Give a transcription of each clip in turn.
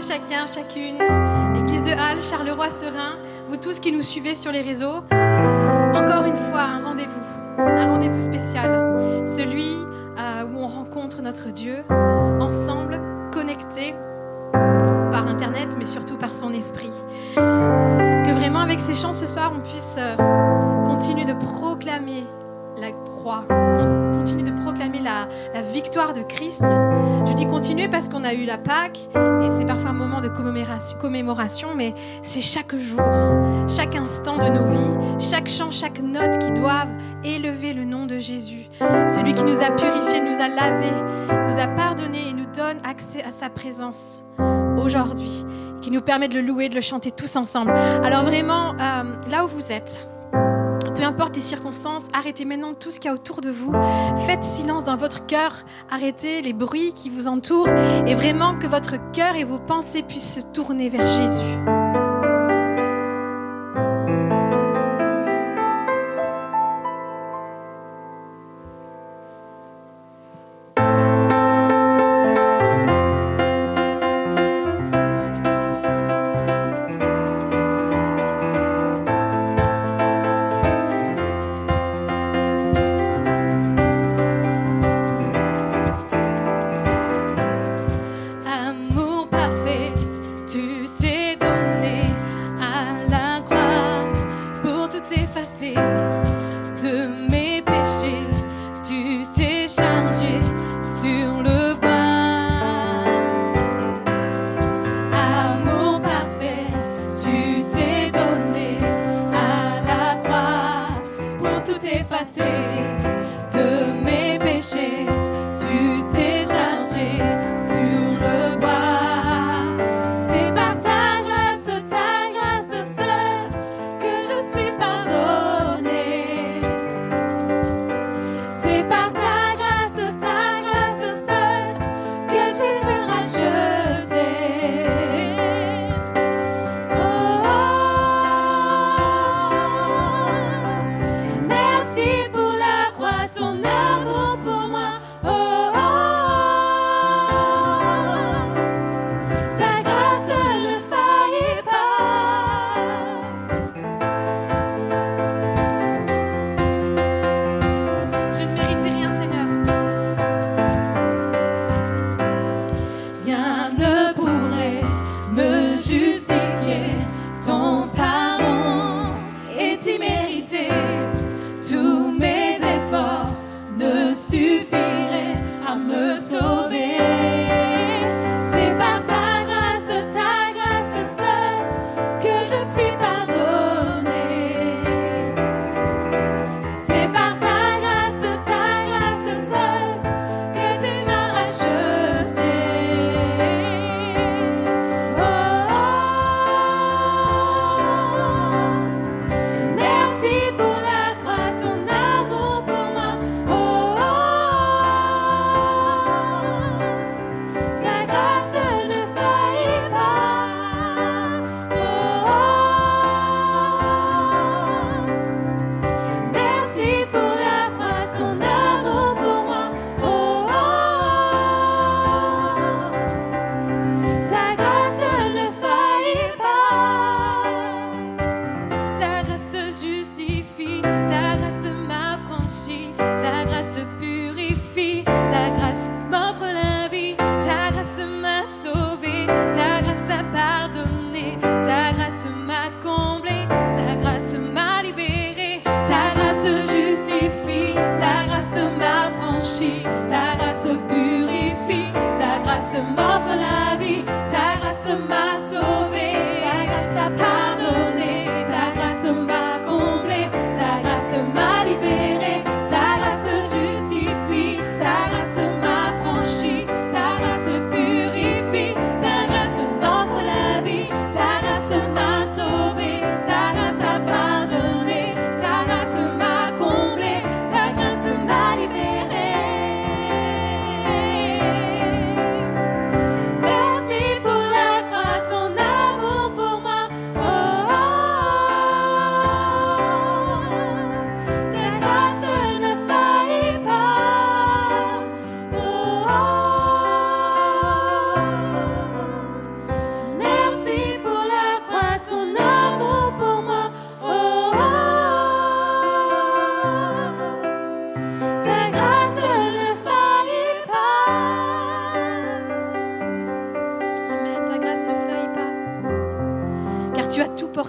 Chacun, chacune, l'église de Halle, Charleroi-Serein, vous tous qui nous suivez sur les réseaux, encore une fois un rendez-vous spécial, celui où on rencontre notre Dieu, ensemble, connectés par Internet, mais surtout par son esprit. Que vraiment avec ces chants ce soir, on puisse continuer de proclamer la croix, continuer de proclamer la victoire de Christ. Je dis continuer parce qu'on a eu la Pâque et c'est parfois un moment de commémoration, mais c'est chaque jour, chaque instant de nos vies, chaque chant, chaque note qui doivent élever le nom de Jésus. Celui qui nous a purifiés, nous a lavés, nous a pardonnés et nous donne accès à sa présence aujourd'hui, qui nous permet de le louer, de le chanter tous ensemble. Alors vraiment, là où vous êtes, peu importe les circonstances, arrêtez maintenant tout ce qu'il y a autour de vous. Faites silence dans votre cœur. Arrêtez les bruits qui vous entourent. Et vraiment que votre cœur et vos pensées puissent se tourner vers Jésus.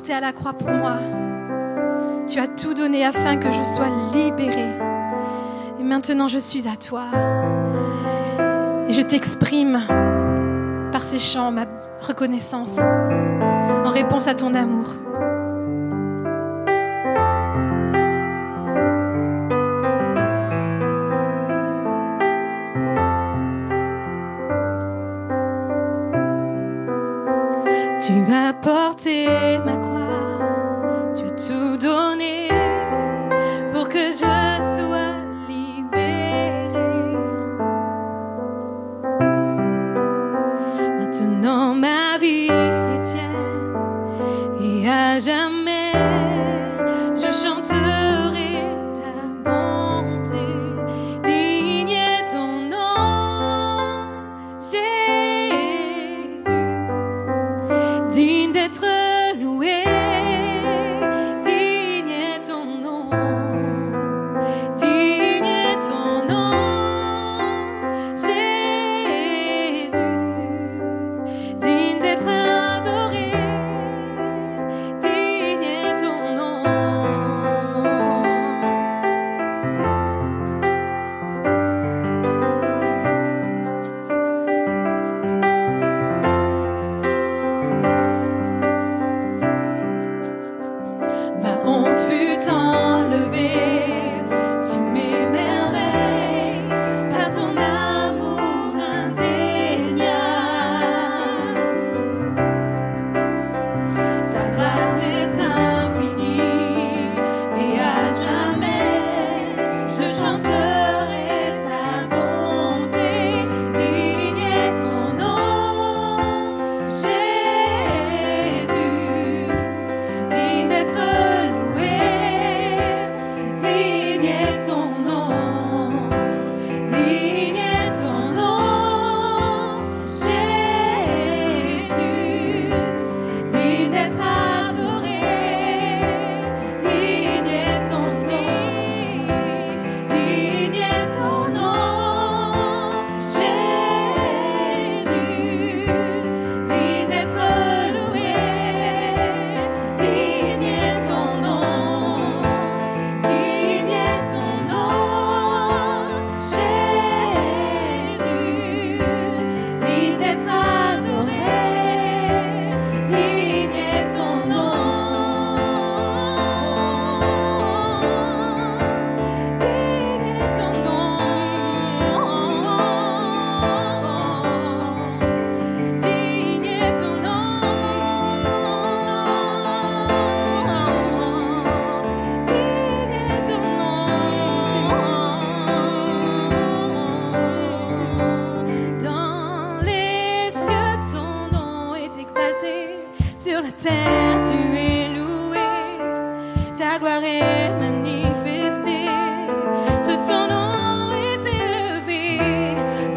porté à la croix pour moi. Tu as tout donné afin que je sois libérée. Et maintenant, je suis à toi. Et je t'exprime par ces chants ma reconnaissance en réponse à ton amour. Tu as porté ma croix, tu as tout donné pour que je sois libérée. Maintenant ma vie est tienne et à jamais je chanterai ta bonté. Digne est ton nom, Jésus. Digne d'être loué, digne est ton nom, digne est ton nom, Jésus, digne d'être adoré, digne est ton nom. Ma honte fut enlevée, tu m'émerveilles par ton amour indéniable. Ta grâce est infinie et à jamais je chanterai ta bonté. Digne est ton nom, Jésus. Digne d'être loué, digne est ton nom, digne est ton nom, Jésus. Digne d'être adoré, digne est ton nom, digne est ton nom, Jésus. Digne d'être loué, digne est ton nom, digne est ton nom, Jésus. Digne d'être adoré, digne est ton nom, digne est ton nom, digne est ton nom, digne est ton nom. Dans les cieux, ton nom est exalté. Sur la terre, tu es loué. Ta gloire est manifestée. Sur ton nom est élevé.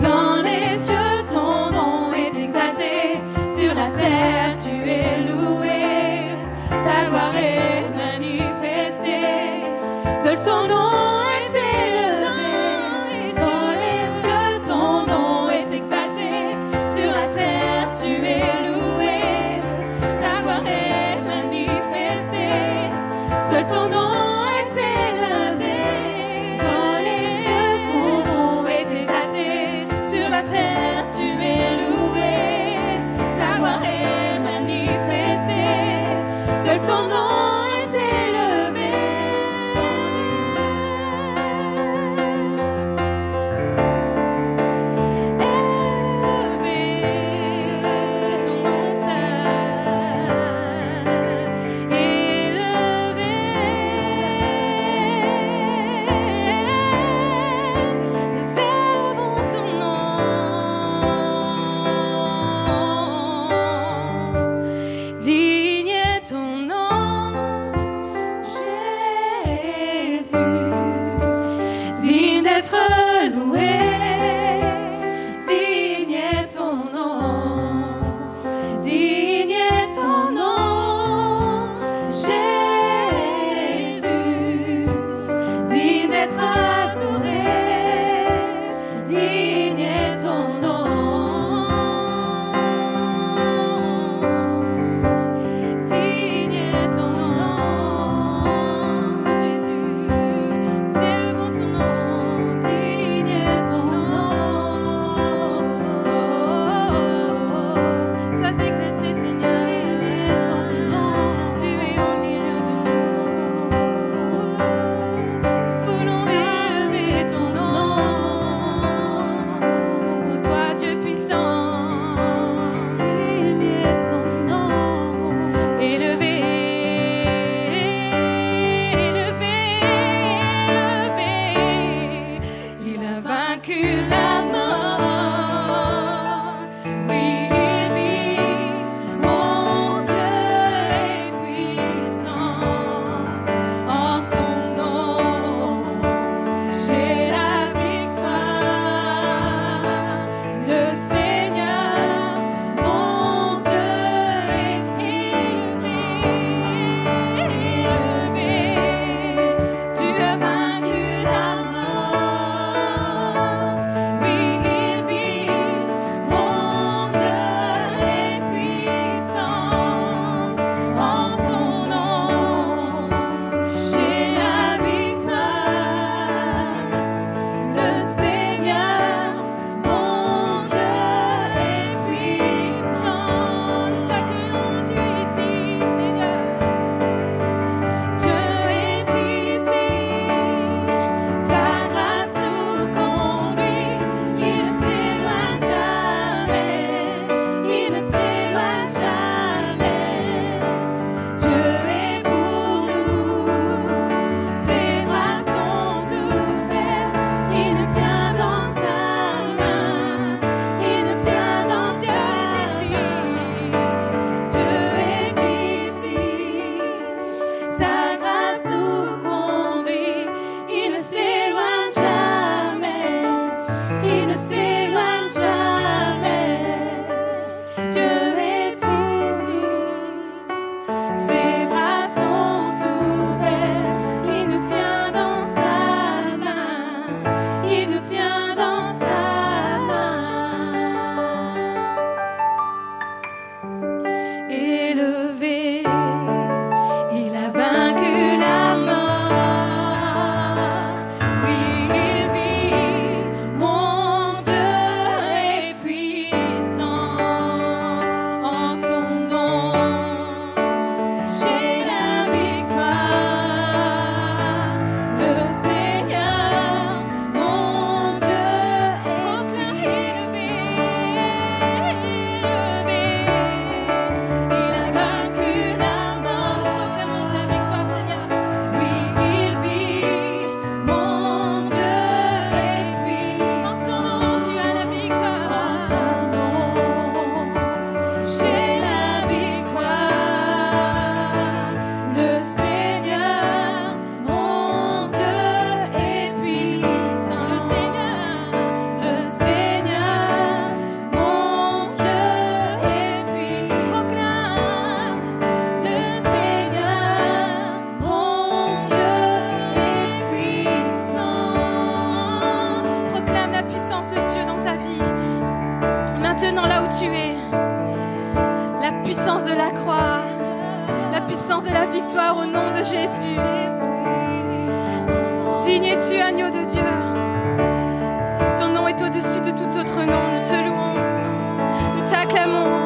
Dans les cieux, ton nom est exalté. Sur la terre, tu es loué. Ta gloire est manifestée. Seul ton nom est élevé. Dans les cieux, ton nom est exalté. Sur la terre, tu es loué. Ta gloire est manifestée. Seul ton nom est élevé. Dans les cieux, ton nom est exalté. Sur la terre, tu es loué. Ta gloire est manifestée. Seul ton nom est élevé. Élevé, ton nom seul. Élevé, nous élevons ton nom. Digne est ton nom, Jésus. Digne d'être loué, digne est ton nom, digne est ton nom, Jésus. Digne d'être adoré, digne est ton nom, digne est maintenant là où tu es. La puissance de la croix, la puissance de la victoire au nom de Jésus. Digne es-tu, agneau de Dieu. Ton nom est au-dessus de tout autre nom. Nous te louons, nous t'acclamons.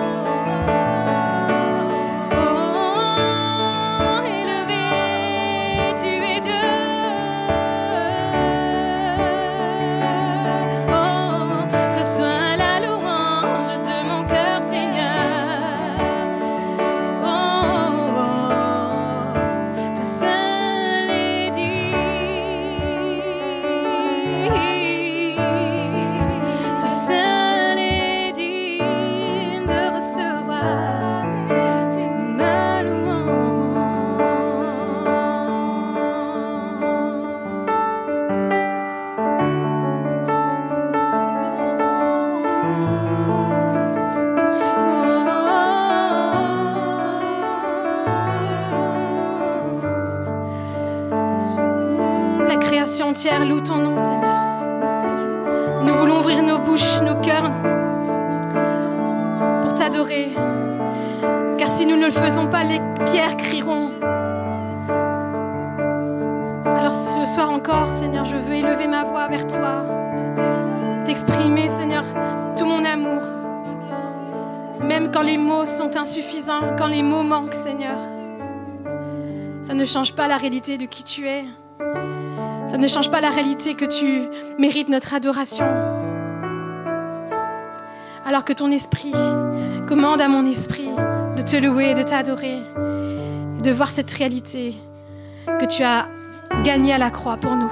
Entière loue ton nom, Seigneur. Nous voulons ouvrir nos bouches, nos cœurs pour t'adorer. Car si nous ne le faisons pas, les pierres crieront. Alors ce soir encore, Seigneur, je veux élever ma voix vers toi. T'exprimer, Seigneur, tout mon amour. Même quand les mots sont insuffisants, quand les mots manquent, Seigneur. Ça ne change pas la réalité de qui tu es. Ça ne change pas la réalité que tu mérites notre adoration. Alors que ton esprit commande à mon esprit de te louer et de t'adorer, et de voir cette réalité que tu as gagnée à la croix pour nous.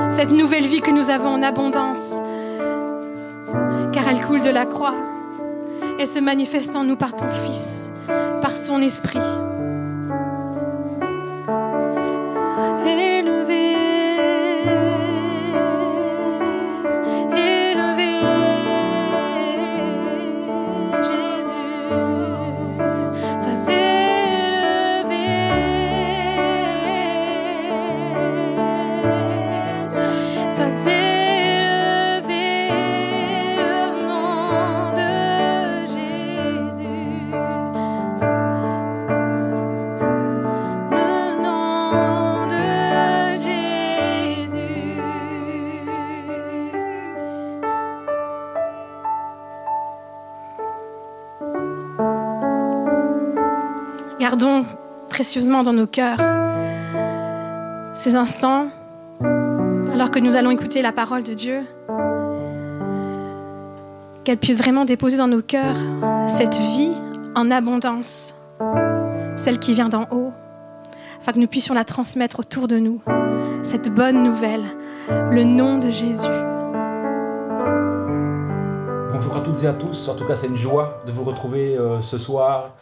Cette nouvelle vie que nous avons en abondance, car elle coule de la croix. Elle se manifeste en nous par ton Fils, par son esprit. Gardons précieusement dans nos cœurs ces instants, alors que nous allons écouter la parole de Dieu, qu'elle puisse vraiment déposer dans nos cœurs cette vie en abondance, celle qui vient d'en haut, afin que nous puissions la transmettre autour de nous, cette bonne nouvelle, le nom de Jésus. Bonjour à toutes et à tous, en tout cas c'est une joie de vous retrouver ce soir,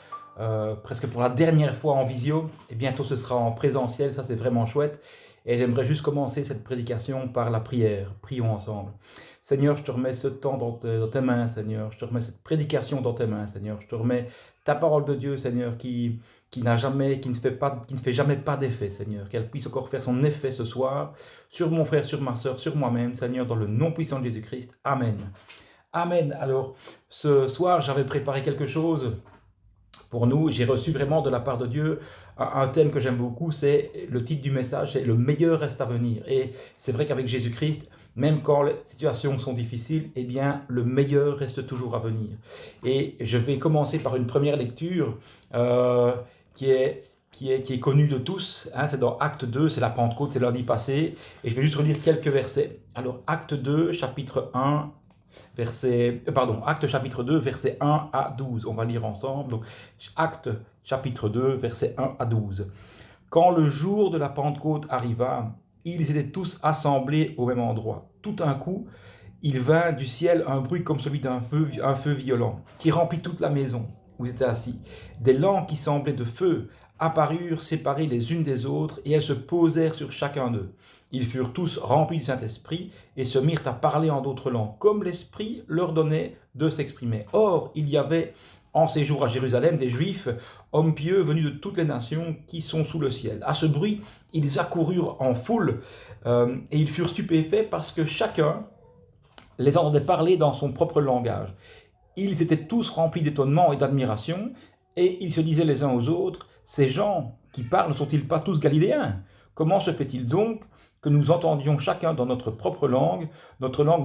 presque pour la dernière fois en visio, et bientôt ce sera en présentiel, ça c'est vraiment chouette. Et j'aimerais juste commencer cette prédication par la prière. Prions ensemble. Seigneur, je te remets ce temps dans tes mains, Seigneur. Je te remets cette prédication dans tes mains, Seigneur. Je te remets ta parole de Dieu, Seigneur, qui ne fait jamais pas d'effet, Seigneur. Qu'elle puisse encore faire son effet ce soir sur mon frère, sur ma soeur, sur moi-même, Seigneur, dans le nom puissant de Jésus-Christ. Amen. Amen. Alors, ce soir, j'avais préparé quelque chose pour nous. J'ai reçu vraiment de la part de Dieu un thème que j'aime beaucoup, c'est le titre du message, c'est « Le meilleur reste à venir ». Et c'est vrai qu'avec Jésus-Christ, même quand les situations sont difficiles, eh bien, le meilleur reste toujours à venir. Et je vais commencer par une première lecture qui est connue de tous. Hein, c'est dans Acte 2, c'est la Pentecôte, c'est lundi passé. Et je vais juste relire quelques versets. Alors, Acte 2, chapitre 1, Acte chapitre 2, versets 1 à 12. On va lire ensemble. Donc, Acte chapitre 2, versets 1 à 12. Quand le jour de la Pentecôte arriva, ils étaient tous assemblés au même endroit. Tout d'un coup, il vint du ciel un bruit comme celui d'un feu violent, qui remplit toute la maison où ils étaient assis. Des lampes qui semblaient de feu apparurent séparées les unes des autres, et elles se posèrent sur chacun d'eux. Ils furent tous remplis du Saint-Esprit et se mirent à parler en d'autres langues, comme l'Esprit leur donnait de s'exprimer. Or, il y avait en ces jours à Jérusalem des Juifs, hommes pieux venus de toutes les nations qui sont sous le ciel. À ce bruit, ils accoururent en foule et ils furent stupéfaits parce que chacun les entendait parler dans son propre langage. Ils étaient tous remplis d'étonnement et d'admiration, et ils se disaient les uns aux autres, ces gens qui parlent ne sont-ils pas tous galiléens? Comment se fait-il donc que nous entendions chacun dans notre langue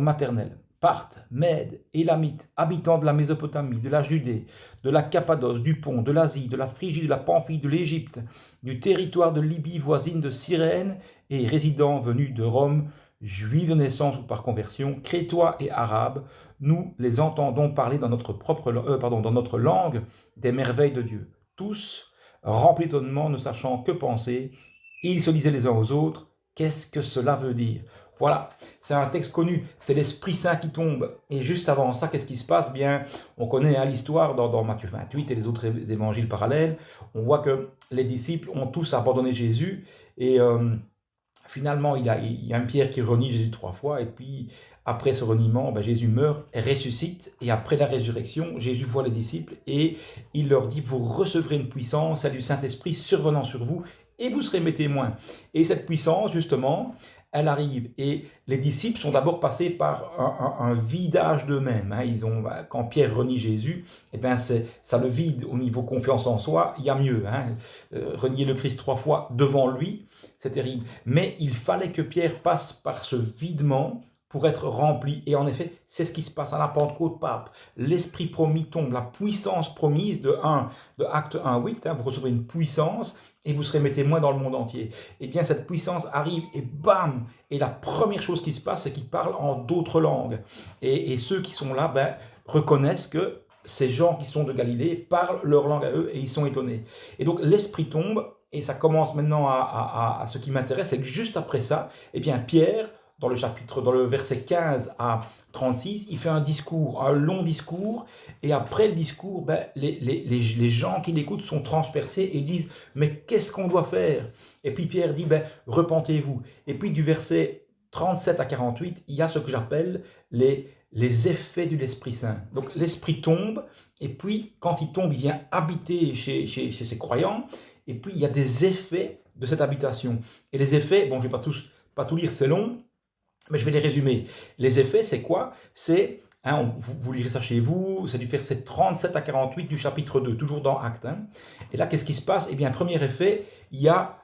maternelle? Parthes, Mèdes, Élamites, habitants de la Mésopotamie, de la Judée, de la Cappadoce, du Pont, de l'Asie, de la Phrygie, de la Pamphylie, de l'Égypte, du territoire de Libye voisine de Cyrène, et résidents venus de Rome, juifs de naissance ou par conversion, crétois et arabes, nous les entendons parler dans dans notre langue des merveilles de Dieu. Tous, remplis d'étonnement, ne sachant que penser, ils se disaient les uns aux autres, qu'est-ce que cela veut dire? Voilà, c'est un texte connu, c'est l'Esprit Saint qui tombe. Et juste avant ça, qu'est-ce qui se passe? Bien, on connaît l'histoire dans Matthieu 28 et les autres évangiles parallèles. On voit que les disciples ont tous abandonné Jésus et finalement, il y a un Pierre qui renie Jésus 3 fois, et puis après ce reniement, Jésus meurt, ressuscite, et après la résurrection, Jésus voit les disciples, et il leur dit, vous recevrez une puissance, celle du Saint-Esprit survenant sur vous, et vous serez mes témoins. Et cette puissance, justement, elle arrive, et les disciples sont d'abord passés par un vidage d'eux-mêmes. Quand Pierre renie Jésus, ça le vide au niveau confiance en soi, il y a mieux. Renier le Christ 3 fois devant lui, c'est terrible. Mais il fallait que Pierre passe par ce videment pour être rempli. Et en effet, c'est ce qui se passe à la Pentecôte, pape. L'Esprit promis tombe, la puissance promise de Acte 1:8, vous recevrez une puissance et vous serez mes témoins dans le monde entier. Eh bien, cette puissance arrive et bam! Et la première chose qui se passe, c'est qu'ils parlent en d'autres langues. Et ceux qui sont là, reconnaissent que ces gens qui sont de Galilée parlent leur langue à eux et ils sont étonnés. Et donc, l'Esprit tombe. Et ça commence maintenant à ce qui m'intéresse, c'est que juste après ça, eh bien Pierre, dans le verset 15 à 36, il fait un discours, un long discours, et après le discours, les gens qui l'écoutent sont transpercés et disent « Mais qu'est-ce qu'on doit faire ?» Et puis Pierre dit « Repentez-vous ». Et puis du verset 37 à 48, il y a ce que j'appelle les effets de l'Esprit Saint. Donc l'Esprit tombe, et puis quand il tombe, il vient habiter chez ses croyants. Et puis, il y a des effets de cette habitation. Et les effets, bon, je ne vais pas tout lire, c'est long, mais je vais les résumer. Les effets, c'est quoi? C'est, vous lirez ça chez vous, c'est du verset 37 à 48 du chapitre 2, toujours dans Actes. Et là, qu'est-ce qui se passe? Eh bien, premier effet, il y a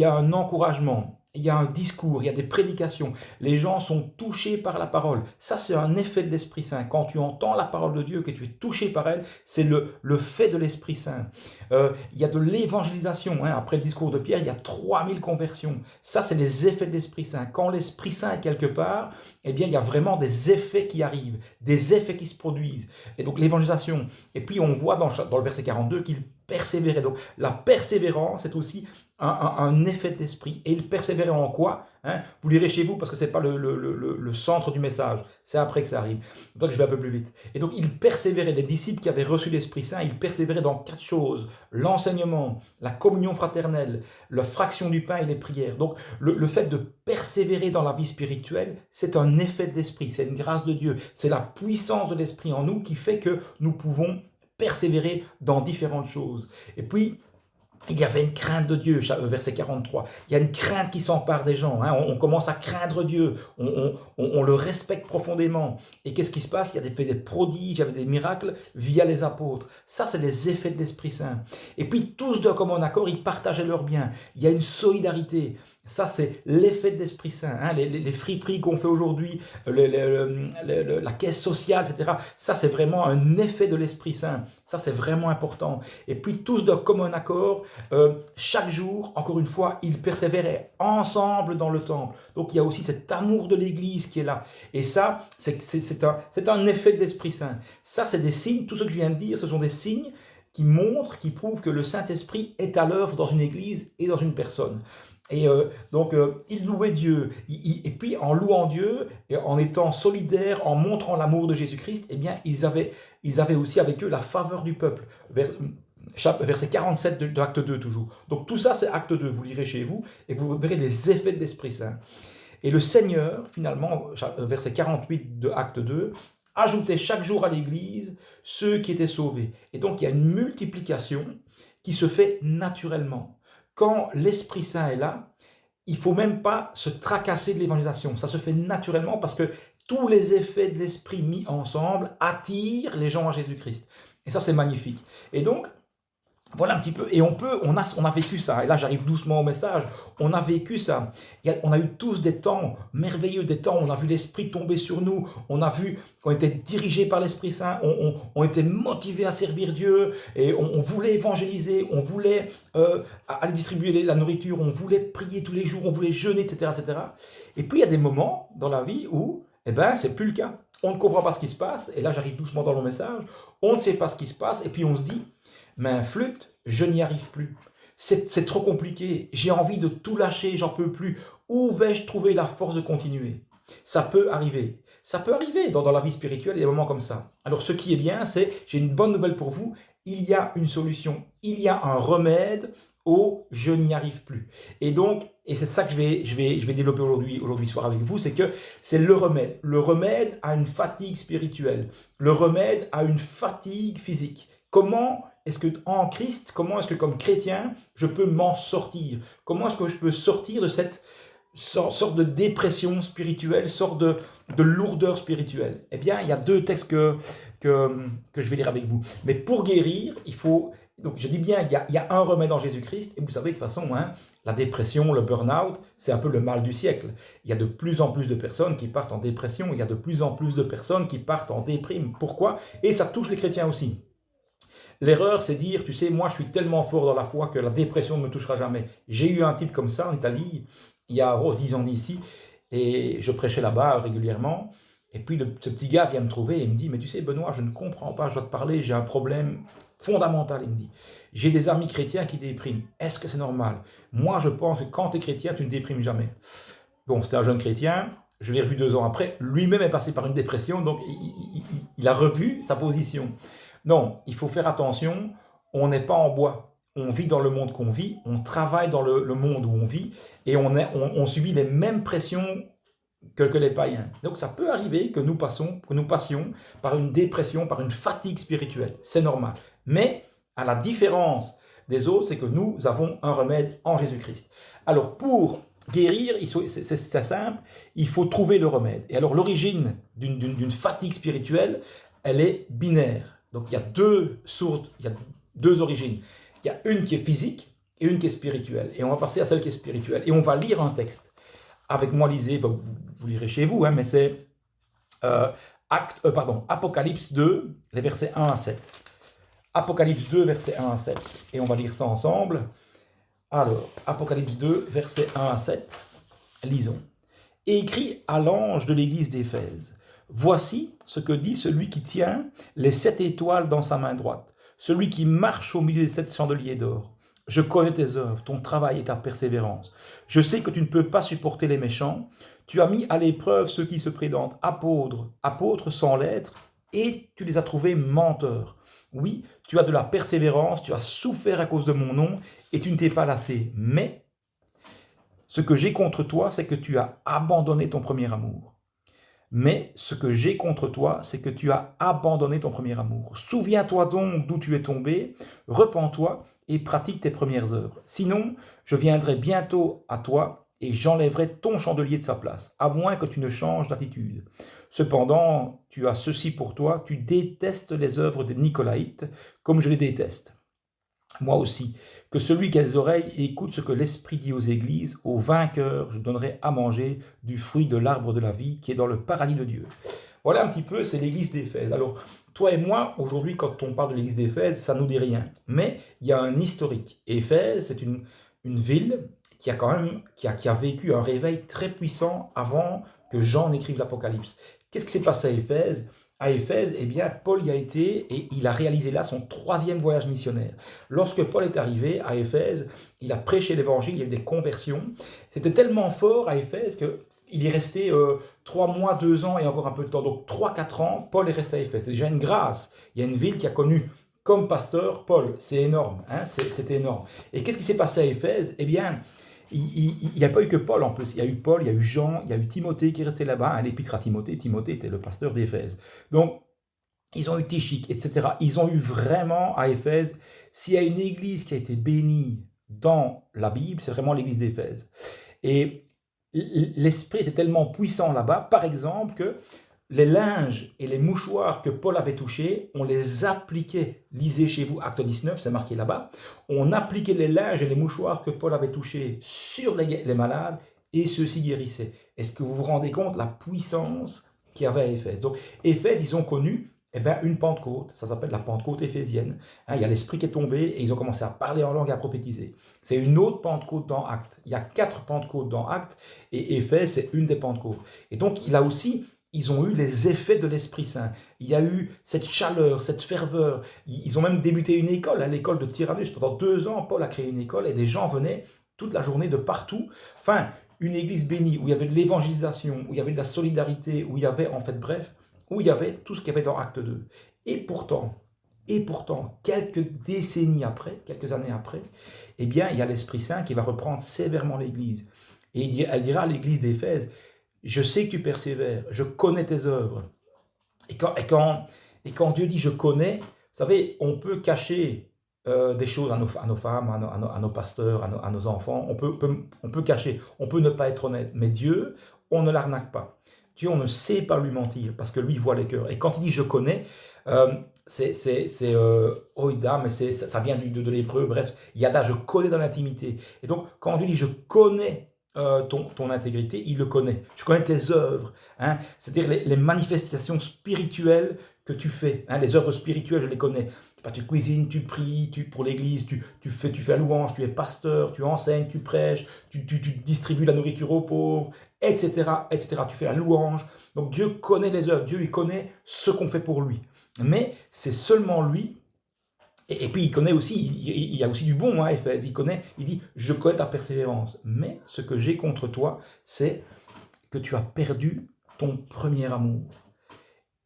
un encouragement. Il y a un discours, il y a des prédications. Les gens sont touchés par la parole. Ça, c'est un effet de l'Esprit Saint. Quand tu entends la parole de Dieu, que tu es touché par elle, c'est le fait de l'Esprit Saint. Il y a de l'évangélisation. Après le discours de Pierre, il y a 3000 conversions. Ça, c'est les effets de l'Esprit Saint. Quand l'Esprit Saint est quelque part, eh bien, il y a vraiment des effets qui arrivent, des effets qui se produisent. Et donc, l'évangélisation. Et puis, on voit dans le verset 42 qu'il persévérait. Donc, la persévérance est aussi un effet de l'esprit. Et il persévérait en quoi? Vous lirez chez vous parce que ce n'est pas le centre du message. C'est après que ça arrive. Donc je vais un peu plus vite. Et donc il persévérait, les disciples qui avaient reçu l'Esprit Saint, ils persévéraient dans 4 choses. L'enseignement, la communion fraternelle, la fraction du pain et les prières. Donc le fait de persévérer dans la vie spirituelle, c'est un effet de l'Esprit. C'est une grâce de Dieu. C'est la puissance de l'Esprit en nous qui fait que nous pouvons persévérer dans différentes choses. Et puis, il y avait une crainte de Dieu, verset 43. Il y a une crainte qui s'empare des gens. On commence à craindre Dieu. On le respecte profondément. Et qu'est-ce qui se passe? Il y a des prodiges, il y avait des miracles via les apôtres. Ça, c'est les effets de l'Esprit Saint. Et puis, tous de commun accord, ils partageaient leurs biens. Il y a une solidarité. Ça, c'est l'effet de l'Esprit Saint. Les friperies qu'on fait aujourd'hui, la caisse sociale, etc. Ça, c'est vraiment un effet de l'Esprit Saint. Ça, c'est vraiment important. Et puis, tous de commun accord, chaque jour, encore une fois, ils persévéraient ensemble dans le temple. Donc, il y a aussi cet amour de l'Église qui est là. Et ça, c'est un effet de l'Esprit Saint. Ça, c'est des signes. Tout ce que je viens de dire, ce sont des signes qui montrent, qui prouvent que le Saint-Esprit est à l'œuvre dans une Église et dans une personne. Et donc, ils louaient Dieu. Et puis, en louant Dieu, et en étant solidaires, en montrant l'amour de Jésus-Christ, eh bien, ils avaient aussi avec eux la faveur du peuple. Verset 47 de Acte 2, toujours. Donc, tout ça, c'est Acte 2. Vous lirez chez vous et vous verrez les effets de l'Esprit Saint. Et le Seigneur, finalement, verset 48 de Acte 2, ajoutait chaque jour à l'Église ceux qui étaient sauvés. Et donc, il y a une multiplication qui se fait naturellement. Quand l'Esprit Saint est là, il ne faut même pas se tracasser de l'évangélisation. Ça se fait naturellement parce que tous les effets de l'esprit mis ensemble attirent les gens à Jésus-Christ. Et ça, c'est magnifique. Et donc, voilà un petit peu, et on a vécu ça, et là j'arrive doucement au message, on a vécu ça, on a eu tous des temps merveilleux, des temps où on a vu l'Esprit tomber sur nous, on a vu qu'on était dirigé par l'Esprit Saint, on était motivé à servir Dieu, et on voulait évangéliser, on voulait aller distribuer la nourriture, on voulait prier tous les jours, on voulait jeûner, etc., etc. Et puis il y a des moments dans la vie où, eh ben, c'est plus le cas. On ne comprend pas ce qui se passe, et là j'arrive doucement dans le message, on ne sait pas ce qui se passe, et puis on se dit, mais flûte, je n'y arrive plus. C'est trop compliqué. J'ai envie de tout lâcher, j'en peux plus. Où vais-je trouver la force de continuer? Ça peut arriver. Ça peut arriver dans la vie spirituelle, il y a des moments comme ça. Alors ce qui est bien, c'est, j'ai une bonne nouvelle pour vous, il y a une solution, il y a un remède au je n'y arrive plus. Et donc, et c'est ça que je vais développer aujourd'hui soir avec vous, c'est que c'est le remède à une fatigue spirituelle, le remède à une fatigue physique. Comment est-ce que en Christ, comment est-ce que comme chrétien, je peux m'en sortir? Comment est-ce que je peux sortir de cette sorte de dépression spirituelle, sorte de lourdeur spirituelle? Eh bien, il y a deux textes que je vais lire avec vous. Mais pour guérir, il faut... Donc je dis bien, il y a un remède en Jésus-Christ, et vous savez de toute façon, hein, la dépression, le burn-out, c'est un peu le mal du siècle. Il y a de plus en plus de personnes qui partent en dépression, il y a de plus en plus de personnes qui partent en déprime. Pourquoi? Et ça touche les chrétiens aussi. L'erreur, c'est dire, tu sais, moi je suis tellement fort dans la foi que la dépression ne me touchera jamais. J'ai eu un type comme ça en Italie, il y a 10 ans d'ici, et je prêchais là-bas régulièrement. Et puis ce petit gars vient me trouver et me dit, mais tu sais Benoît, je ne comprends pas, je dois te parler, j'ai un problème fondamental. Il me dit, j'ai des amis chrétiens qui dépriment. Est-ce que c'est normal? Moi je pense que quand tu es chrétien, tu ne déprimes jamais. Bon, c'était un jeune chrétien, je l'ai revu 2 ans après, lui-même est passé par une dépression, donc il a revu sa position. Non, il faut faire attention, on n'est pas en bois. On vit dans le monde qu'on vit, on travaille dans le monde où on vit, et on subit les mêmes pressions que les païens. Donc ça peut arriver que nous passions par une dépression, par une fatigue spirituelle. C'est normal. Mais à la différence des autres, c'est que nous avons un remède en Jésus-Christ. Alors pour guérir, c'est simple, il faut trouver le remède. Et alors l'origine d'une fatigue spirituelle, elle est binaire. Donc il y a deux sources, il y a 2 origines. Il y a une qui est physique et une qui est spirituelle. Et on va passer à celle qui est spirituelle. Et on va lire un texte. Avec moi, lisez, vous lirez chez vous, hein, mais c'est Apocalypse 2, les versets 1 à 7. Apocalypse 2, versets 1 à 7. Et on va lire ça ensemble. Alors, Apocalypse 2, versets 1 à 7. Lisons. Écrit à l'ange de l'église d'Éphèse. Voici ce que dit celui qui tient les 7 étoiles dans sa main droite, celui qui marche au milieu des 7 chandeliers d'or. Je connais tes œuvres, ton travail et ta persévérance. Je sais que tu ne peux pas supporter les méchants. Tu as mis à l'épreuve ceux qui se prétendent apôtres sans l'être, et tu les as trouvés menteurs. Oui, tu as de la persévérance, tu as souffert à cause de mon nom, et tu ne t'es pas lassé. Mais ce que j'ai contre toi, c'est que tu as abandonné ton premier amour. Mais ce que j'ai contre toi, c'est que tu as abandonné ton premier amour. Souviens-toi donc d'où tu es tombé, repens-toi et pratique tes premières œuvres. Sinon, je viendrai bientôt à toi et j'enlèverai ton chandelier de sa place, à moins que tu ne changes d'attitude. Cependant, tu as ceci pour toi, tu détestes les œuvres des Nicolaïtes, comme je les déteste. Moi aussi, que celui qui a les oreilles écoute ce que l'Esprit dit aux églises, aux vainqueurs, je donnerai à manger du fruit de l'arbre de la vie qui est dans le paradis de Dieu. Voilà un petit peu, c'est l'église d'Éphèse. Alors, toi et moi, aujourd'hui, quand on parle de l'église d'Éphèse, ça ne nous dit rien. Mais il y a un historique. Éphèse, c'est une ville qui a vécu un réveil très puissant avant que Jean n'écrive l'Apocalypse. Qu'est-ce qui s'est passé à Éphèse? À Éphèse, eh bien, Paul y a été et il a réalisé là son 3e voyage missionnaire. Lorsque Paul est arrivé à Éphèse, il a prêché l'évangile, il y a eu des conversions. C'était tellement fort à Éphèse qu'il est resté 3 mois, 2 ans et encore un peu de temps. Donc 3-4 ans, Paul est resté à Éphèse. C'est déjà une grâce. Il y a une ville qui a connu comme pasteur Paul. C'est énorme, hein, c'était énorme. Et qu'est-ce qui s'est passé à Éphèse? Eh bien, il n'y a pas eu que Paul en plus, il y a eu Paul, il y a eu Jean, il y a eu Timothée qui est resté là-bas, l'épître à Timothée, Timothée était le pasteur d'Éphèse. Donc, ils ont eu Tychik, etc. Ils ont eu vraiment à Éphèse, s'il y a une église qui a été bénie dans la Bible, c'est vraiment l'église d'Éphèse. Et l'esprit était tellement puissant là-bas, par exemple, que les linges et les mouchoirs que Paul avait touchés, on les appliquait. Lisez chez vous, Acte 19, c'est marqué là-bas. On appliquait les linges et les mouchoirs que Paul avait touchés sur les malades et ceux-ci guérissaient. Est-ce que vous vous rendez compte la puissance qu'il y avait à Éphèse? Donc, Éphèse, ils ont connu une Pentecôte, ça s'appelle la Pentecôte éphésienne. Il y a l'Esprit qui est tombé et ils ont commencé à parler en langue et à prophétiser. C'est une autre Pentecôte dans Actes. Il y a 4 Pentecôtes dans Actes et Éphèse, c'est une des Pentecôtes. Et donc, là aussi, ils ont eu les effets de l'Esprit Saint. Il y a eu cette chaleur, cette ferveur. Ils ont même débuté une école, l'école de Tyrannus. Pendant 2 ans, Paul a créé une école et des gens venaient toute la journée de partout. Enfin, une église bénie où il y avait de l'évangélisation, où il y avait de la solidarité, où il y avait, en fait, bref, où il y avait tout ce qu'il y avait dans Acte 2. Et pourtant, quelques décennies après, quelques années après, eh bien, il y a l'Esprit Saint qui va reprendre sévèrement l'église. Et elle dira à l'église d'Éphèse, je sais que tu persévères, je connais tes œuvres. Et quand Dieu dit je connais, vous savez, on peut cacher des choses à nos femmes, à nos pasteurs, à nos enfants, on peut cacher, on peut ne pas être honnête, mais Dieu, on ne l'arnaque pas. Dieu, on ne sait pas lui mentir, parce que lui, il voit les cœurs. Et quand il dit je connais, c'est oida, mais ça vient de l'hébreu, bref, yada, je connais dans l'intimité. Et donc, quand Dieu dit je connais ton intégrité, il le connaît. Je connais tes œuvres, hein, c'est-à-dire les manifestations spirituelles que tu fais, hein, les œuvres spirituelles, je les connais. Tu cuisines, tu pries, pour l'église, tu fais la louange, tu es pasteur, tu enseignes, tu prêches, tu distribues la nourriture aux pauvres, etc., etc. Tu fais la louange. Donc Dieu connaît les œuvres, Dieu il connaît ce qu'on fait pour lui. Mais c'est seulement lui. Et puis il connaît aussi, il y a aussi du bon, hein, Éphèse, il dit, je connais ta persévérance, mais ce que j'ai contre toi, c'est que tu as perdu ton premier amour.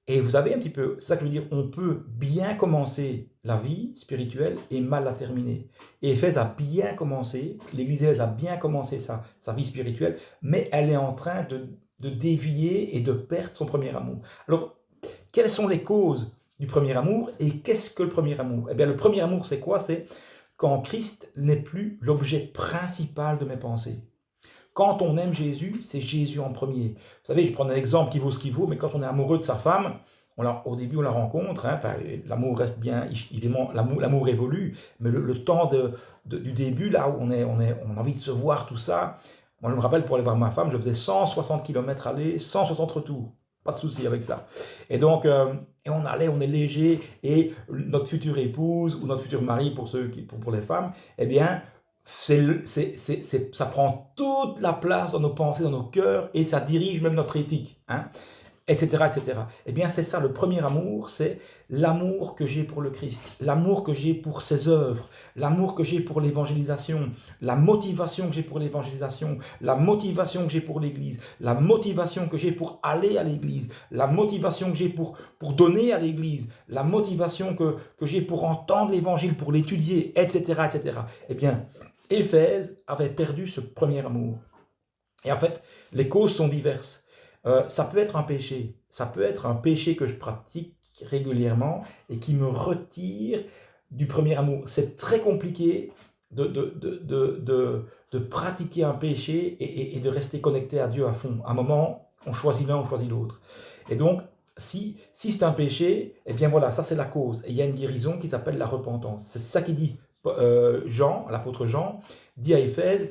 Et vous savez un petit peu, c'est ça que je veux dire, on peut bien commencer la vie spirituelle et mal la terminer. Et Éphèse a bien commencé, l'église Éphèse a bien commencé sa vie spirituelle, mais elle est en train de dévier et de perdre son premier amour. Alors, quelles sont les causes du premier amour et qu'est-ce que le premier amour? Eh bien, le premier amour, c'est quoi? C'est quand Christ n'est plus l'objet principal de mes pensées. Quand on aime Jésus, c'est Jésus en premier. Vous savez, je prends un exemple qui vaut ce qu'il vaut, mais quand on est amoureux de sa femme, au début on la rencontre, hein, l'amour reste bien, évidemment, l'amour évolue, mais le temps du début, là où on a envie de se voir, tout ça, moi je me rappelle pour aller voir ma femme, je faisais 160 km aller, 160 retours. Pas de souci avec ça. Et donc, et on allait, on est léger, et notre future épouse, ou notre futur mari pour les femmes, eh bien, ça prend toute la place dans nos pensées, dans nos cœurs, et ça dirige même notre éthique, hein, etc., etc. Eh bien, c'est ça, le premier amour, c'est l'amour que j'ai pour le Christ, l'amour que j'ai pour ses œuvres, l'amour que j'ai pour l'évangélisation, la motivation que j'ai pour l'évangélisation, la motivation que j'ai pour l'Église, la motivation que j'ai pour aller à l'Église, la motivation que j'ai pour donner à l'Église, la motivation que j'ai pour entendre l'Évangile, pour l'étudier, etc., etc. Eh bien, Éphèse avait perdu ce premier amour. Et en fait, les causes sont diverses. Ça peut être un péché. Ça peut être un péché que je pratique régulièrement et qui me retire du premier amour. C'est très compliqué de pratiquer un péché et de rester connecté à Dieu à fond. À un moment, on choisit l'un, on choisit l'autre. Et donc, si c'est un péché, eh bien voilà, ça c'est la cause. Et il y a une guérison qui s'appelle la repentance. C'est ça qui dit Jean, l'apôtre Jean, dit à Éphèse,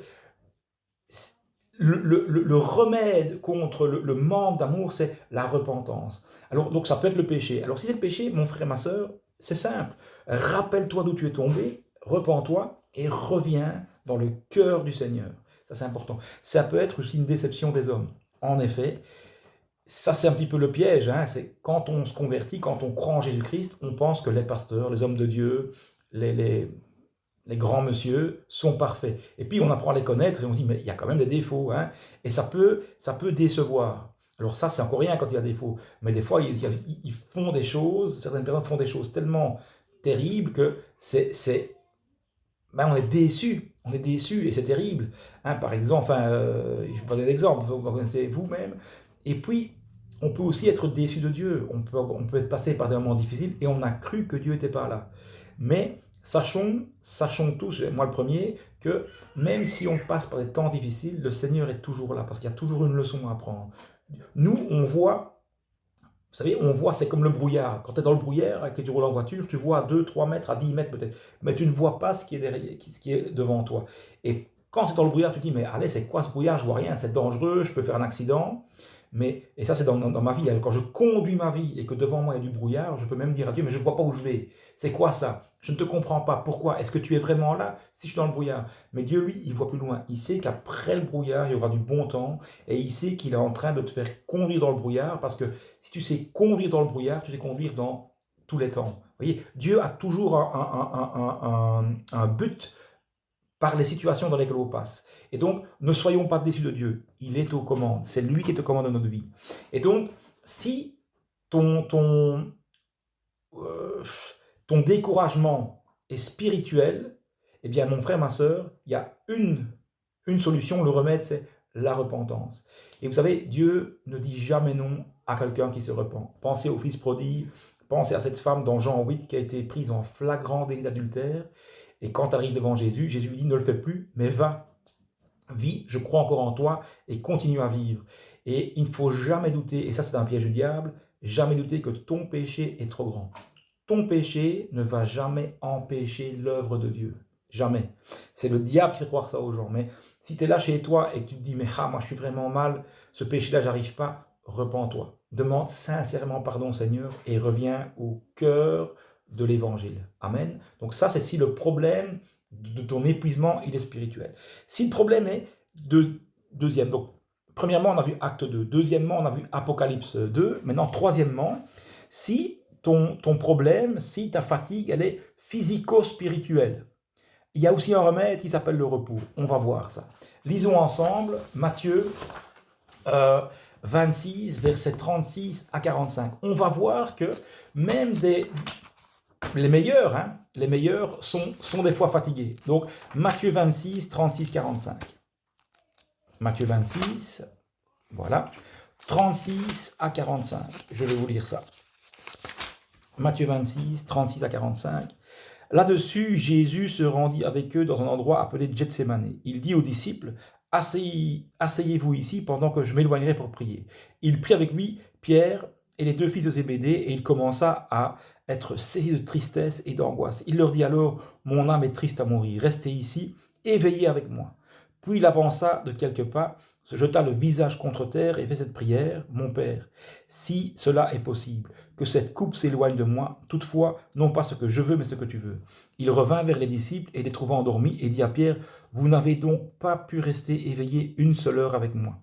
le remède contre le manque d'amour, c'est la repentance. Alors, donc ça peut être le péché. Alors si c'est le péché, mon frère, ma soeur, c'est simple. Rappelle-toi d'où tu es tombé, repens-toi et reviens dans le cœur du Seigneur. Ça c'est important. Ça peut être aussi une déception des hommes. En effet, ça c'est un petit peu le piège, hein, c'est quand on se convertit, quand on croit en Jésus-Christ, on pense que les pasteurs, les hommes de Dieu, les grands monsieur sont parfaits. Et puis on apprend à les connaître et on se dit, mais il y a quand même des défauts. Hein, et ça peut décevoir. Alors ça, c'est encore rien quand il y a des défauts. Mais des fois, ils font des choses, certaines personnes font des choses tellement terribles que on est déçu. On est déçu et c'est terrible. Hein, par exemple, je vais vous donner un exemple, vous connaissez vous-même. Et puis, on peut aussi être déçu de Dieu. On peut être passé par des moments difficiles et on a cru que Dieu n'était pas là. Mais sachons tous, et moi le premier, que même si on passe par des temps difficiles, le Seigneur est toujours là, parce qu'il y a toujours une leçon à apprendre. Nous, on voit, vous savez, on voit, c'est comme le brouillard. Quand tu es dans le brouillard et que tu roules en voiture, tu vois à 2, 3 mètres, à 10 mètres peut-être, mais tu ne vois pas ce qui est derrière, ce qui est devant toi. Et quand tu es dans le brouillard, tu te dis, mais allez, c'est quoi ce brouillard? Je vois rien, c'est dangereux, je peux faire un accident. Mais, et ça, c'est dans ma vie. Quand je conduis ma vie et que devant moi il y a du brouillard, je peux même dire à Dieu, mais je ne vois pas où je vais. C'est quoi ça? Je ne te comprends pas. Pourquoi? Est-ce que tu es vraiment là si je suis dans le brouillard? Mais Dieu, lui, il voit plus loin. Il sait qu'après le brouillard, il y aura du bon temps. Et il sait qu'il est en train de te faire conduire dans le brouillard. Parce que si tu sais conduire dans le brouillard, tu sais conduire dans tous les temps. Vous voyez, Dieu a toujours un but par les situations dans lesquelles on passe. Et donc, ne soyons pas déçus de Dieu. Il est aux commandes. C'est lui qui est aux commandes de notre vie. Et donc, si ton découragement est spirituel, eh bien, mon frère, ma soeur, il y a une solution, le remède, c'est la repentance. Et vous savez, Dieu ne dit jamais non à quelqu'un qui se repent. Pensez au fils prodigue, pensez à cette femme dans Jean 8 qui a été prise en flagrant délit d'adultère. Et quand elle arrive devant Jésus, Jésus lui dit, ne le fais plus, mais va, vis, je crois encore en toi, et continue à vivre. Et il ne faut jamais douter, et ça c'est un piège du diable, jamais douter que ton péché est trop grand. Ton péché ne va jamais empêcher l'œuvre de Dieu. Jamais. C'est le diable qui fait croire ça aux gens. Mais si tu es là chez toi et que tu te dis, mais moi je suis vraiment mal, ce péché-là, j'arrive pas, repens-toi. Demande sincèrement pardon, Seigneur, et reviens au cœur de l'évangile. Amen. Donc ça, c'est si le problème de ton épuisement, il est spirituel. Si le problème est deuxième, donc premièrement, on a vu Acte 2. Deuxièmement, on a vu Apocalypse 2. Maintenant, troisièmement, si ton problème, si ta fatigue, elle est physico-spirituelle, il y a aussi un remède qui s'appelle le repos. On va voir ça. Lisons ensemble Matthieu 26, versets 36 à 45. On va voir que même les meilleurs sont des fois fatigués. Donc, Matthieu 26, 36, 45. Matthieu 26, voilà, 36 à 45. Je vais vous lire ça. Matthieu 26, 36 à 45. Là-dessus, Jésus se rendit avec eux dans un endroit appelé Gethsémané. Il dit aux disciples, asseyez-vous ici pendant que je m'éloignerai pour prier. Il prit avec lui Pierre et les deux fils de Zébédée, et il commença à être saisi de tristesse et d'angoisse. Il leur dit alors, mon âme est triste à mourir, restez ici et veillez avec moi. Puis il avança de quelques pas, se jeta le visage contre terre et fit cette prière, mon Père, si cela est possible, que cette coupe s'éloigne de moi, toutefois, non pas ce que je veux, mais ce que tu veux. Il revint vers les disciples et les trouva endormis et dit à Pierre, vous n'avez donc pas pu rester éveillé une seule heure avec moi.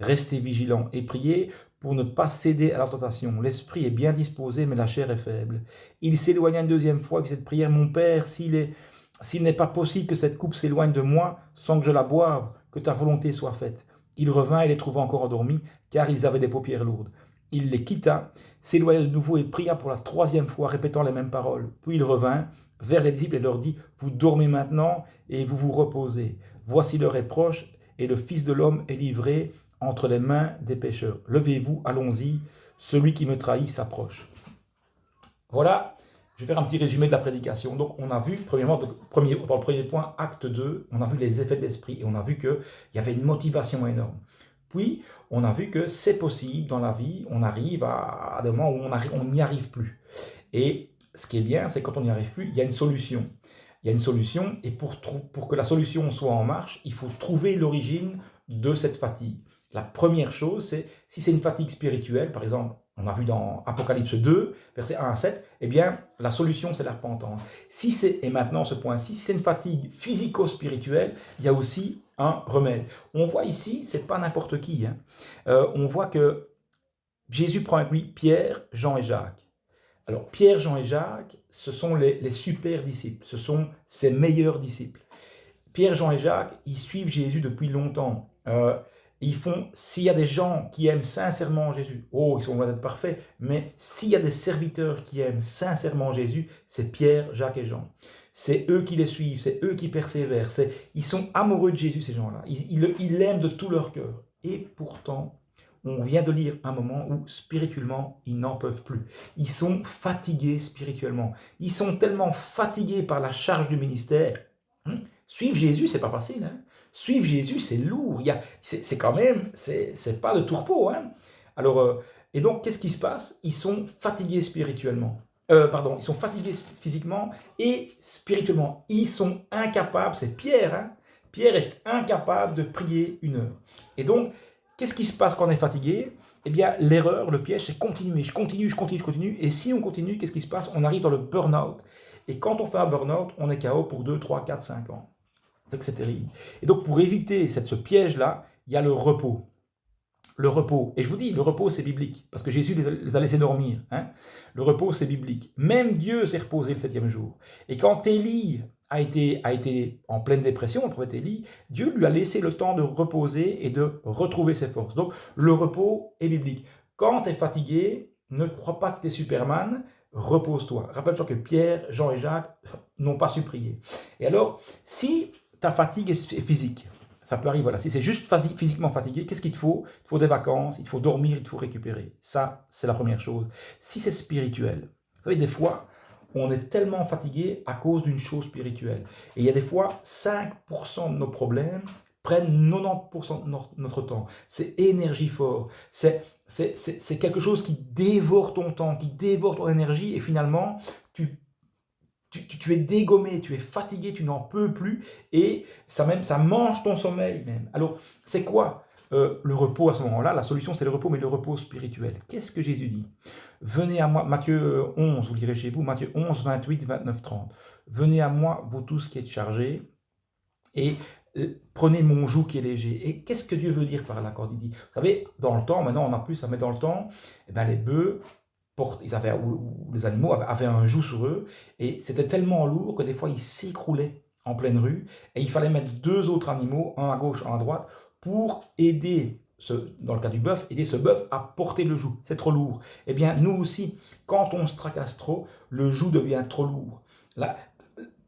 Restez vigilants et priez pour ne pas céder à la tentation. L'esprit est bien disposé, mais la chair est faible. Il s'éloigna une deuxième fois et fit cette prière, mon Père, s'il n'est pas possible que cette coupe s'éloigne de moi sans que je la boive, que ta volonté soit faite. Il revint et les trouva encore endormis, car ils avaient les paupières lourdes. Il les quitta, s'éloigna de nouveau et pria pour la troisième fois, répétant les mêmes paroles. Puis il revint vers les disciples et leur dit, vous dormez maintenant et vous vous reposez. Voici l'heure est proche et le Fils de l'homme est livré entre les mains des pécheurs. Levez-vous, allons-y, celui qui me trahit s'approche. Voilà, je vais faire un petit résumé de la prédication. Donc on a vu, premièrement, dans le premier point, acte 2, on a vu les effets de l'esprit et on a vu qu'il y avait une motivation énorme. Puis, on a vu que c'est possible dans la vie, on arrive à des moments où on n'y arrive plus. Et ce qui est bien, c'est quand on n'y arrive plus, il y a une solution. Il y a une solution, et pour que la solution soit en marche, il faut trouver l'origine de cette fatigue. La première chose, c'est si c'est une fatigue spirituelle, par exemple, on a vu dans Apocalypse 2, versets 1 à 7, eh bien, la solution, c'est la repentance. Et maintenant, ce point-ci, si c'est une fatigue physico-spirituelle, il y a aussi un remède. On voit ici, c'est pas n'importe qui. On voit que Jésus prend avec lui Pierre, Jean et Jacques. Alors, Pierre, Jean et Jacques, ce sont les super disciples, ce sont ses meilleurs disciples. Pierre, Jean et Jacques, ils suivent Jésus depuis longtemps. S'il y a des gens qui aiment sincèrement Jésus, ils sont loin d'être parfaits, mais s'il y a des serviteurs qui aiment sincèrement Jésus, c'est Pierre, Jacques et Jean. C'est eux qui les suivent, c'est eux qui persévèrent, ils sont amoureux de Jésus, ces gens-là. Ils l'aiment de tout leur cœur. Et pourtant, on vient de lire un moment où spirituellement, ils n'en peuvent plus. Ils sont fatigués spirituellement. Ils sont tellement fatigués par la charge du ministère. Suivre Jésus, c'est pas facile. Suivre Jésus, c'est lourd. C'est quand même, c'est pas de tout repos. Alors, et donc, qu'est-ce qui se passe? Ils sont fatigués spirituellement. Ils sont fatigués physiquement et spirituellement. Ils sont incapables, c'est Pierre, Pierre est incapable de prier 1 heure. Et donc, qu'est-ce qui se passe quand on est fatigué? Eh bien, l'erreur, le piège, c'est continuer. Je continue. Et si on continue, qu'est-ce qui se passe? On arrive dans le burn-out. Et quand on fait un burn-out, on est KO pour 2, 3, 4, 5 ans. C'est terrible. Et donc, pour éviter ce piège-là, il y a le repos. Le repos. Et je vous dis, le repos, c'est biblique. Parce que Jésus les a laissés dormir. Le repos, c'est biblique. Même Dieu s'est reposé le 7e jour. Et quand Élie a été en pleine dépression, le prophète Élie, Dieu lui a laissé le temps de reposer et de retrouver ses forces. Donc, le repos est biblique. Quand tu es fatigué, ne crois pas que tu es Superman, repose-toi. Rappelle-toi que Pierre, Jean et Jacques n'ont pas su prier. Et alors, si ta fatigue est physique, ça peut arriver, voilà. Si c'est juste physiquement fatigué, qu'est-ce qu'il te faut? Il te faut des vacances, il te faut dormir, il te faut récupérer. Ça, c'est la première chose. Si c'est spirituel, vous savez, des fois, on est tellement fatigué à cause d'une chose spirituelle. Et il y a des fois, 5% de nos problèmes prennent 90% de notre temps. C'est énergivore. C'est quelque chose qui dévore ton temps, qui dévore ton énergie, et finalement, tu es dégommé, tu es fatigué, tu n'en peux plus, et ça mange ton sommeil même. Alors, c'est quoi le repos à ce moment-là? La solution, c'est le repos, mais le repos spirituel. Qu'est-ce que Jésus dit? Venez à moi, Matthieu 11, vous le lirez chez vous, Matthieu 11, 28, 29, 30. Venez à moi, vous tous qui êtes chargés, et prenez mon joug qui est léger. Et qu'est-ce que Dieu veut dire par là quand il dit? Vous savez, dans le temps, maintenant on n'a plus ça, mais dans le temps, les bœufs, les animaux avaient un joug sur eux, et c'était tellement lourd que des fois ils s'écroulaient en pleine rue, et il fallait mettre 2 autres animaux, un à gauche, un à droite, pour aider, dans le cas du bœuf, aider ce bœuf à porter le joug. C'est trop lourd. Eh bien, nous aussi, quand on se tracasse trop, le joug devient trop lourd. Là,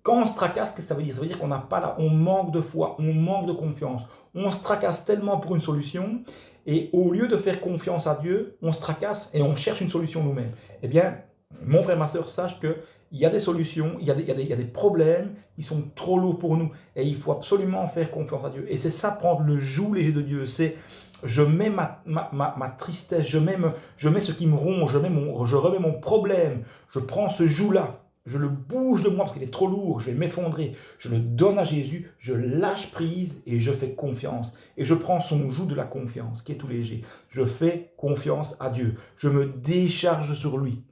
quand on se tracasse, qu'est-ce que ça veut dire? Ça veut dire qu'on n'a pas là, on manque de foi, on manque de confiance. On se tracasse tellement pour une solution, et au lieu de faire confiance à Dieu, on se tracasse et on cherche une solution nous-mêmes. Eh bien, mon frère, ma soeur, sache qu'il y a des solutions, il y a des problèmes qui sont trop lourds pour nous. Et il faut absolument faire confiance à Dieu. Et c'est ça, prendre le joug léger de Dieu. C'est, je mets ma tristesse, je mets ce qui me ronge, je remets mon problème, je prends ce joug-là. Je le bouge de moi parce qu'il est trop lourd, je vais m'effondrer. Je le donne à Jésus, je lâche prise et je fais confiance. Et je prends son joug de la confiance qui est tout léger. Je fais confiance à Dieu. Je me décharge sur lui.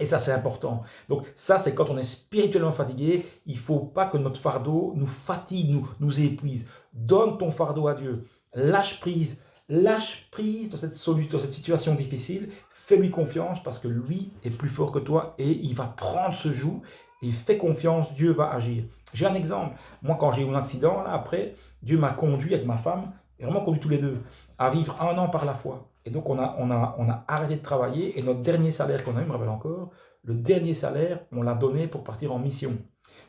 Et ça, c'est important. Donc ça, c'est quand on est spirituellement fatigué, il ne faut pas que notre fardeau nous fatigue, nous épuise. Donne ton fardeau à Dieu. Lâche prise dans cette situation difficile. Fais-lui confiance parce que lui est plus fort que toi et il va prendre ce joug et fais confiance, Dieu va agir. J'ai un exemple. Moi, quand j'ai eu mon accident, là, après, Dieu m'a conduit avec ma femme, et vraiment conduit tous les deux, à vivre 1 an par la foi. Et donc, on a arrêté de travailler et notre dernier salaire qu'on a eu, je me rappelle encore, le dernier salaire, on l'a donné pour partir en mission.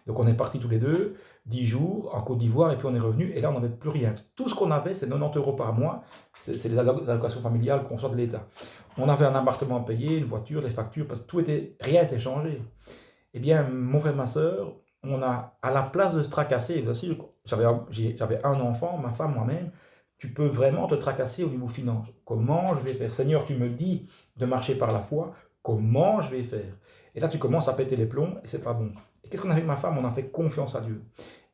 Donc, on est partis tous les deux, 10 jours en Côte d'Ivoire et puis on est revenu et là, on n'avait plus rien. Tout ce qu'on avait, c'est 90 € par mois. C'est les allocations familiales qu'on reçoit de l'État. On avait un appartement à payer, une voiture, des factures, parce que rien n'était changé. Eh bien, mon frère, ma soeur, on a, à la place de se tracasser, bien sûr, j'avais un enfant, ma femme, moi-même, tu peux vraiment te tracasser au niveau finance. Comment je vais faire? Seigneur, tu me dis de marcher par la foi, comment je vais faire? Et là, tu commences à péter les plombs et c'est pas bon. Et qu'est-ce qu'on a fait avec ma femme? On a fait confiance à Dieu.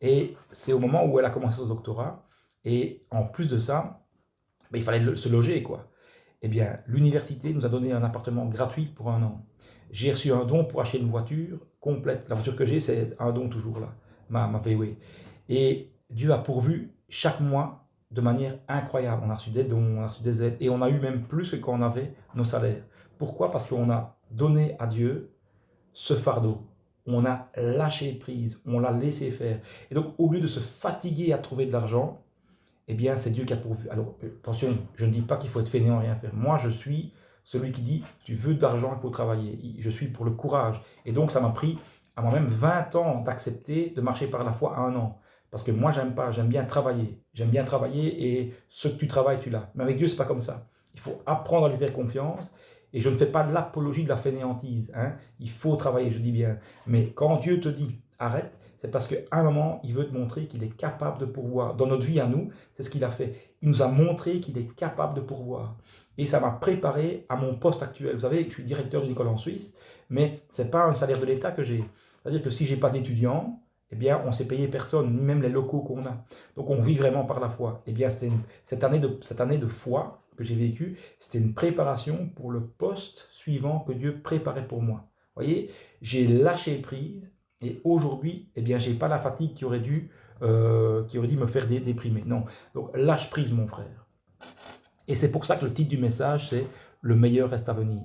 Et c'est au moment où elle a commencé son doctorat. Et en plus de ça, il fallait se loger, quoi. Eh bien, l'université nous a donné un appartement gratuit pour 1 an. J'ai reçu un don pour acheter une voiture complète. La voiture que j'ai, c'est un don toujours là, ma VW. Et Dieu a pourvu chaque mois de manière incroyable. On a reçu des dons, on a reçu des aides, et on a eu même plus que quand on avait nos salaires. Pourquoi? Parce qu'on a donné à Dieu ce fardeau. On a lâché prise, on l'a laissé faire. Et donc, au lieu de se fatiguer à trouver de l'argent, eh bien, c'est Dieu qui a pourvu. Alors, attention, je ne dis pas qu'il faut être fainéant et rien faire. Moi, je suis celui qui dit, tu veux de l'argent, il faut travailler. Je suis pour le courage. Et donc, ça m'a pris à moi-même 20 ans d'accepter de marcher par la foi à 1 an. Parce que moi, j'aime bien travailler. J'aime bien travailler et ce que tu travailles, tu l'as. Mais avec Dieu, c'est pas comme ça. Il faut apprendre à lui faire confiance. Et je ne fais pas l'apologie de la fainéantise. Hein. Il faut travailler, je dis bien. Mais quand Dieu te dit arrête, c'est parce qu'à un moment, il veut te montrer qu'il est capable de pourvoir. Dans notre vie à nous, c'est ce qu'il a fait. Il nous a montré qu'il est capable de pourvoir. Et ça m'a préparé à mon poste actuel. Vous savez, je suis directeur d'une école en Suisse, mais ce n'est pas un salaire de l'État que j'ai. C'est-à-dire que si je n'ai pas d'étudiants, eh bien, on ne sait payer personne, ni même les locaux qu'on a. Donc, on vit vraiment par la foi. Eh bien, cette année de foi que j'ai vécue, c'était une préparation pour le poste suivant que Dieu préparait pour moi. Vous voyez, j'ai lâché prise et aujourd'hui, eh bien, je n'ai pas la fatigue qui aurait dû me faire déprimer. Non, donc lâche prise, mon frère. Et c'est pour ça que le titre du message, c'est « Le meilleur reste à venir ».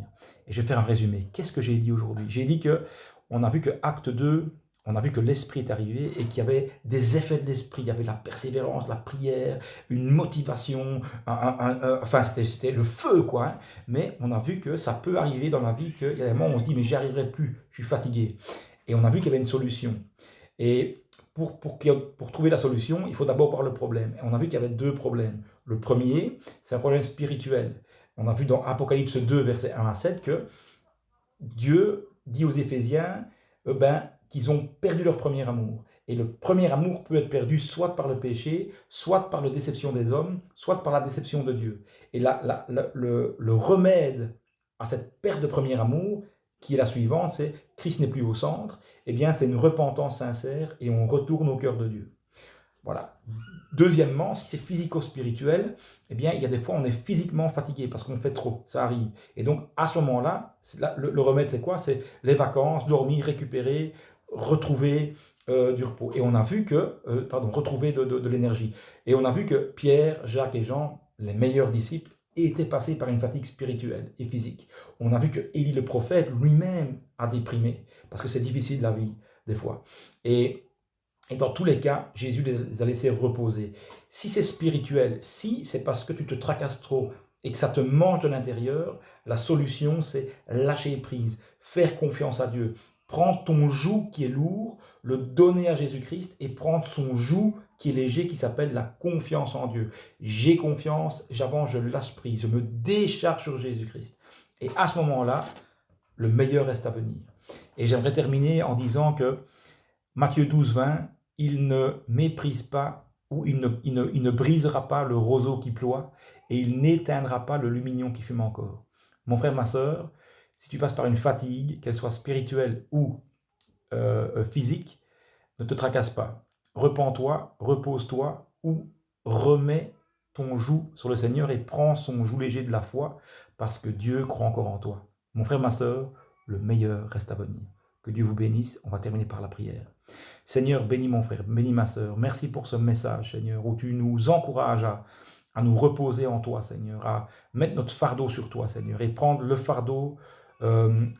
Et je vais faire un résumé. Qu'est-ce que j'ai dit aujourd'hui? J'ai dit qu'on a vu que Acte 2, on a vu que l'Esprit est arrivé et qu'il y avait des effets de l'Esprit. Il y avait la persévérance, la prière, une motivation, enfin c'était le feu, quoi. Hein. Mais on a vu que ça peut arriver dans la vie qu'il y a des moments où on se dit « mais j'y arriverai plus, je suis fatigué ». Et on a vu qu'il y avait une solution. Et pour trouver la solution, il faut d'abord voir le problème. Et on a vu qu'il y avait deux problèmes. Le premier, c'est un problème spirituel. On a vu dans Apocalypse 2, versets 1 à 7, que Dieu dit aux Éphésiens qu'ils ont perdu leur premier amour. Et le premier amour peut être perdu soit par le péché, soit par la déception des hommes, soit par la déception de Dieu. Et le remède à cette perte de premier amour, qui est la suivante, c'est Christ n'est plus au centre, eh bien c'est une repentance sincère et on retourne au cœur de Dieu. Voilà. Deuxièmement, si c'est physico-spirituel, eh bien, il y a des fois, on est physiquement fatigué parce qu'on fait trop, ça arrive. Et donc, à ce moment-là, le remède, c'est quoi? C'est les vacances, dormir, récupérer, retrouver du repos. Et on a vu retrouver de l'énergie. Et on a vu que Pierre, Jacques et Jean, les meilleurs disciples, étaient passés par une fatigue spirituelle et physique. On a vu que Élie le prophète lui-même a déprimé parce que c'est difficile la vie, des fois. Et dans tous les cas, Jésus les a laissés reposer. Si c'est spirituel, si c'est parce que tu te tracasses trop et que ça te mange de l'intérieur, la solution c'est lâcher prise, faire confiance à Dieu. Prendre ton joug qui est lourd, le donner à Jésus-Christ et prendre son joug qui est léger, qui s'appelle la confiance en Dieu. J'ai confiance, j'avance, je lâche prise, je me décharge sur Jésus-Christ. Et à ce moment-là, le meilleur reste à venir. Et j'aimerais terminer en disant que Matthieu 12, 20, il ne méprise pas ou il ne brisera pas le roseau qui ploie et il n'éteindra pas le lumignon qui fume encore. Mon frère, ma sœur, si tu passes par une fatigue, qu'elle soit spirituelle ou physique, ne te tracasse pas. Repens-toi, repose-toi ou remets ton joug sur le Seigneur et prends son joug léger de la foi parce que Dieu croit encore en toi. Mon frère, ma sœur, le meilleur reste à venir. Que Dieu vous bénisse. On va terminer par la prière. Seigneur, bénis mon frère, bénis ma sœur. Merci pour ce message, Seigneur, où tu nous encourages à nous reposer en toi, Seigneur, à mettre notre fardeau sur toi, Seigneur, et prendre le fardeau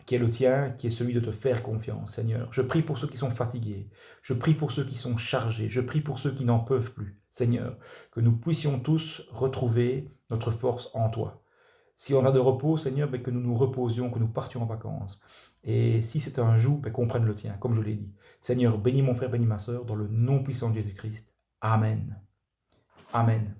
qui est le tien, qui est celui de te faire confiance, Seigneur. Je prie pour ceux qui sont fatigués, je prie pour ceux qui sont chargés, je prie pour ceux qui n'en peuvent plus, Seigneur, que nous puissions tous retrouver notre force en toi. Si on a de repos, Seigneur, que nous nous reposions, que nous partions en vacances. Et si c'est un joug, qu'on prenne le tien, comme je l'ai dit. Seigneur, bénis mon frère, bénis ma sœur, dans le nom puissant de Jésus-Christ. Amen. Amen.